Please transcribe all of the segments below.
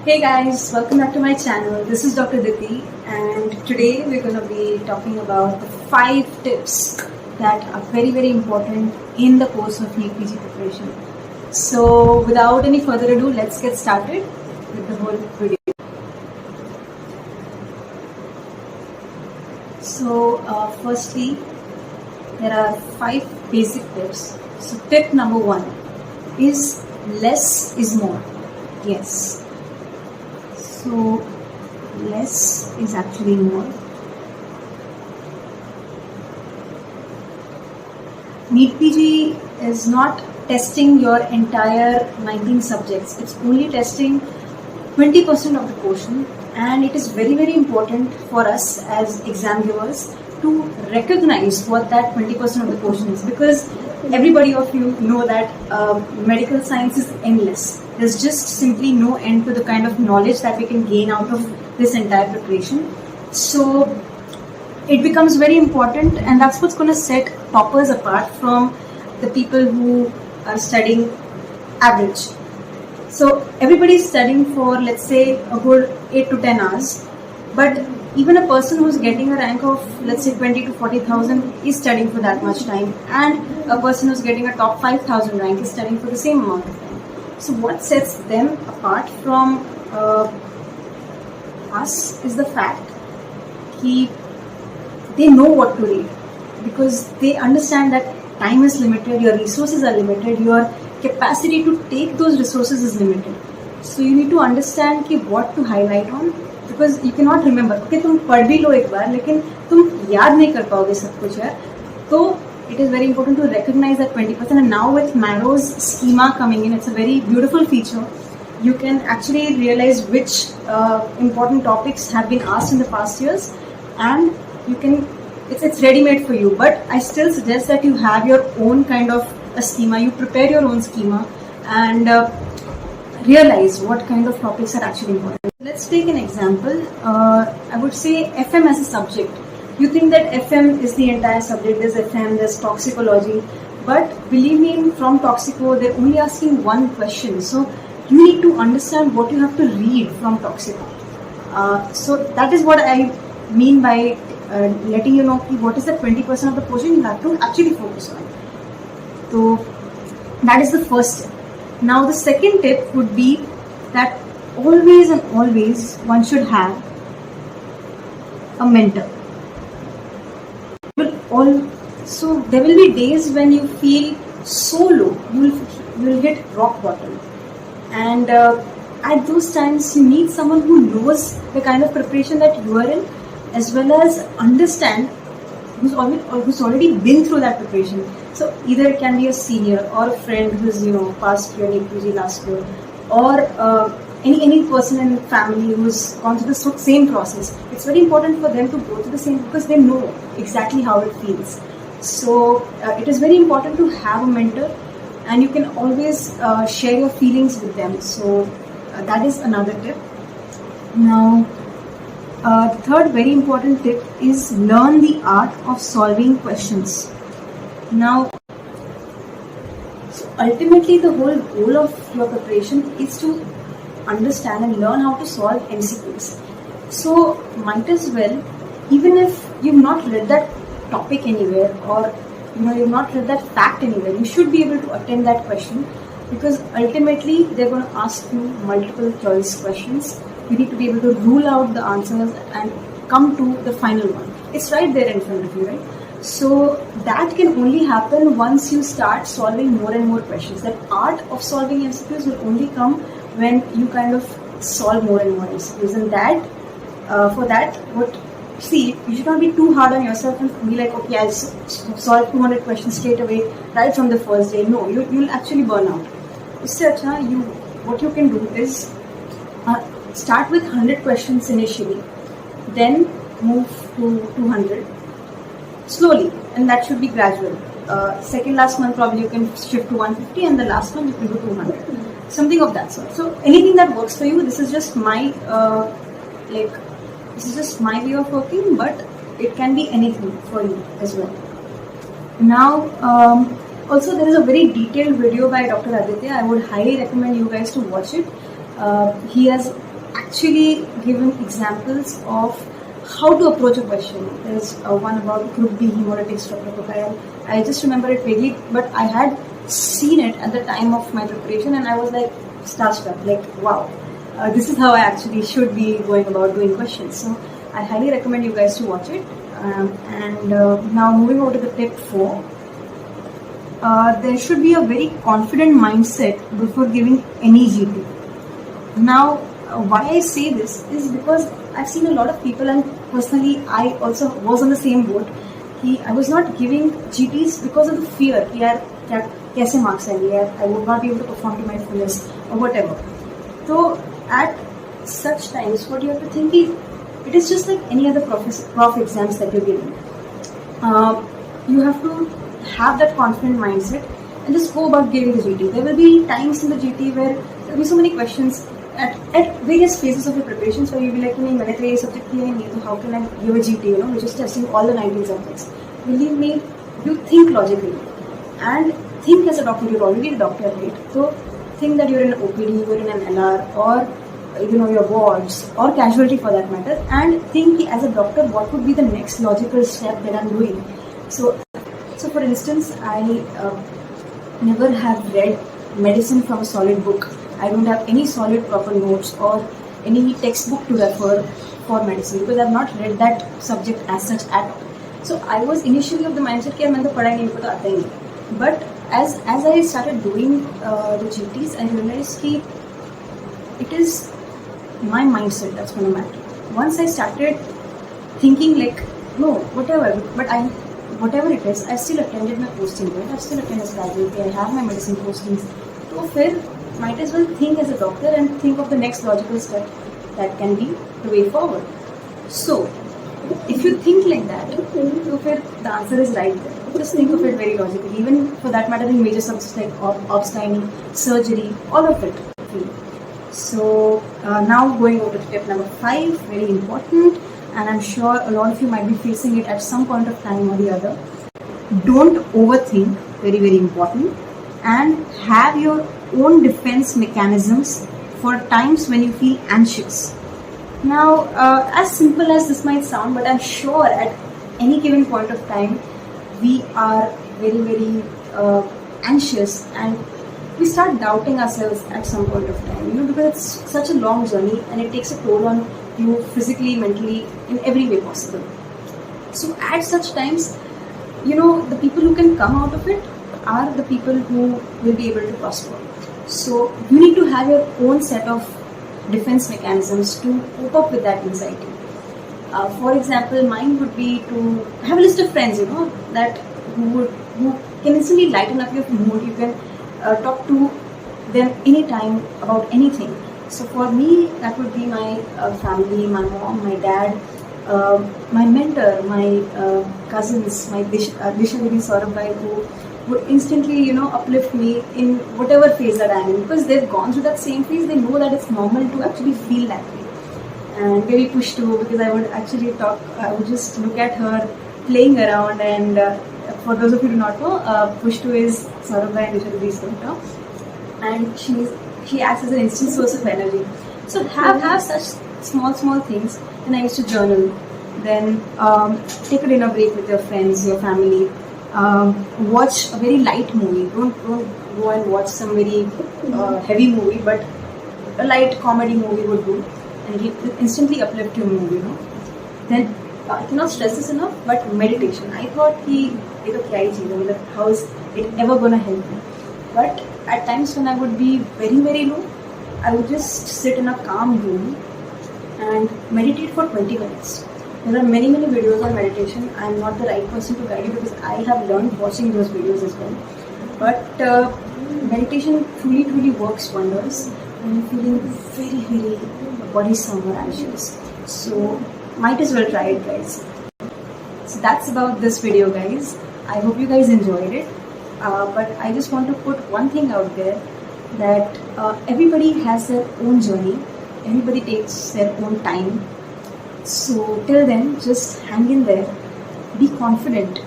Hey guys, welcome back to my channel. This is Dr. Diti, and today we're going to be talking about the 5 tips that are very important in the course of Neet PG preparation. So without any further ado, let's get started with the whole video. So firstly, there are 5 basic tips. So tip number 1 is less is more. Yes. So less is actually more. Neet PG is not testing your entire 19 subjects. It's only testing 20% of the portion, and it is very important for us as exam givers to recognize what that 20% of the portion is, because everybody of you know that medical science is endless. There's just simply no end to the kind of knowledge that we can gain out of this entire preparation. So it becomes very important, and that's what's going to set toppers apart from the people who are studying average. So everybody's studying for, let's say, a good 8 to 10 hours, but even a person who's getting a rank of, let's say, 20 to 40,000 is studying for that much time, and a person who's getting a top 5,000 rank is studying for the same amount of time. So what sets them apart from us is the fact that they know what to read, because they understand that time is limited, your resources are limited, your capacity to take those resources is limited. So you need to understand what to highlight on, because you cannot remember. Okay, तुम पढ़ भी लो एक बार, लेकिन तुम याद नहीं कर पाओगे सब कुछ यार. तो it is very important to recognize that 20%. And now with Marrow's schema coming in, it's a very beautiful feature. You can actually realize which important topics have been asked in the past years, and you can. It's ready-made for you. But I still suggest that you have your own kind of a schema. You prepare your own schema and realize what kind of topics are actually important. Let's take an example. I would say FM as a subject. You think that FM is the entire subject. There's FM, there's toxicology. But believe me, from Toxico, they're only asking one question. So you need to understand what you have to read from Toxico. So that is what I mean by letting you know what is the 20% of the portion you have to actually focus on. So that is the first step. Now the second tip would be that always one should have a mentor. So there will be days when you feel so low, you will hit rock bottom, and at those times you need someone who knows the kind of preparation that you are in, as well as understand who's already been through that preparation. So either it can be a senior or a friend who's passed your Neet PG last year, or any person in family who's gone through the same process. It's very important for them to go through the same, because they know exactly how it feels. So it is very important to have a mentor, and you can always share your feelings with them. So that is another tip. Now the third very important tip is learn the art of solving questions. Now, so ultimately the whole goal of your preparation is to understand and learn how to solve MCQs. So might as well, even if you've not read that topic anywhere, or you've not read that fact anywhere, you should be able to attempt that question, because ultimately they're going to ask you multiple choice questions. You need to be able to rule out the answers and come to the final one. It's right there in front of you, right? So that can only happen once you start solving more and more questions. That art of solving MCQs will only come when you kind of solve more and more MCQs. And for that, you should not be too hard on yourself and be like, okay, I'll solve 200 questions straight away right from the first day. No, you'll actually burn out. What you can do is start with 100 questions initially, then move to 200 slowly, and that should be gradual. Second last month probably you can shift to 150, and the last month you can do 200, something of that sort. So anything that works for you. This is just my way of working, but it can be anything for you as well. Now also there is a very detailed video by Dr. Aditya. I would highly recommend you guys to watch it. He has actually given examples of how to approach a question. There's one about group B hemolytic streptococci. I just remember it vaguely, but I had seen it at the time of my preparation, and I was like starstruck, like wow, this is how I actually should be going about doing questions. So I highly recommend you guys to watch it. Now moving over to the tip 4. There should be a very confident mindset before giving any GT. Now, why I say this is because I've seen a lot of people, and personally I also was on the same boat. I was not giving GTs because of the fear कि यार क्या कैसे marks आएंगे यार, I would not be able to perform to my fullest or whatever. So at such times, what you have to think is, it is just like any other prof exams that you're giving. You have to have that confident mindset and just go about giving the GT. There will be times in the GT where there will be so many questions at various phases of your preparations where you'll be like, नहीं मैंने तो ये subject किया ही नहीं, so how can I give a GT, you know, which is testing all the 19 subjects. Believe me, you think logically and think as a doctor. You're already a doctor, right? So think that you're in an OPD, you're in an LR, or you know, your wards or casualty for that matter, and think as a doctor what would be the next logical step that I'm doing. So for instance, I never have read medicine from a solid book. I don't have any solid proper notes or any textbook to refer for medicine because I've not read that subject as such at all. So I was initially of the mindset कि मैंने तो पढ़ा ही नहीं, पता आता ही नहीं. But as I started doing the GTs, I realized कि it is my mindset that's going to matter. Once I started thinking like, no, whatever it is, I still attended my posting, right? I still attended casualty, I have my medicine postings. So फिर might as well think as a doctor and think of the next logical step that can be the way forward. So if you think like that, so the answer is right there. Just think of it very logically. Even for that matter, in major subjects like obs-gynae, surgery, all of it. So now going over to tip number 5, very important, and I'm sure a lot of you might be facing it at some point of time or the other. Don't overthink, very, very important, and have your own defense mechanisms for times when you feel anxious. Now, as simple as this might sound, but I'm sure at any given point of time, we are very, very anxious, and we start doubting ourselves at some point of time, you know, because it's such a long journey and it takes a toll on you physically, mentally, in every way possible. So at such times, you know, the people who can come out of it are the people who will be able to prosper. So you need to have your own set of defense mechanisms to cope up with that anxiety. For example, mine would be to have a list of friends, you know, that who can instantly lighten up your mood. You can talk to them anytime about anything. So for me, that would be my family, my mom, my dad, my mentor, my cousins, my Disha Saurabh, who would instantly, you know, uplift me in whatever phase that I'm in, because they've gone through that same phase. They know that it's normal to actually feel that way. And maybe Push too, because I would actually talk. I would just look at her playing around, and for those of you who do not know, Push too is Saurabh and Disha daughter, and she acts as an instant source of energy. So have such small things. Then I used to journal. Then take a dinner break with your friends, your family. Watch a very light movie. Don't go and watch some very heavy movie, but a light comedy movie would do, and it will instantly uplift your mood, you know. Then I cannot stress this enough, but meditation. I thought how is it ever gonna help me? But at times when I would be very, very low, I would just sit in a calm room and meditate for 20 minutes. There are many videos on meditation. I am not the right person to guide you because I have learned watching those videos as well. But meditation truly works wonders when you're feeling very, very worrisome or anxious. So might as well try it, guys. So that's about this video, guys. I hope you guys enjoyed it. But I just want to put one thing out there, that everybody has their own journey. Everybody takes their own time. So till then, just hang in there, be confident,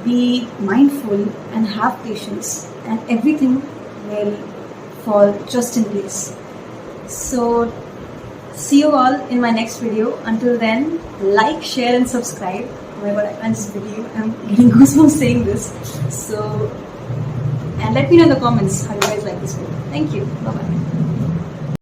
be mindful, and have patience, and everything will fall just in place. So See you all in my next video. Until then, like, share and subscribe. Oh my god, I can't just believe I'm getting goosebumps saying this. So, and let me know in the comments how you guys like this video. Thank you. Bye bye.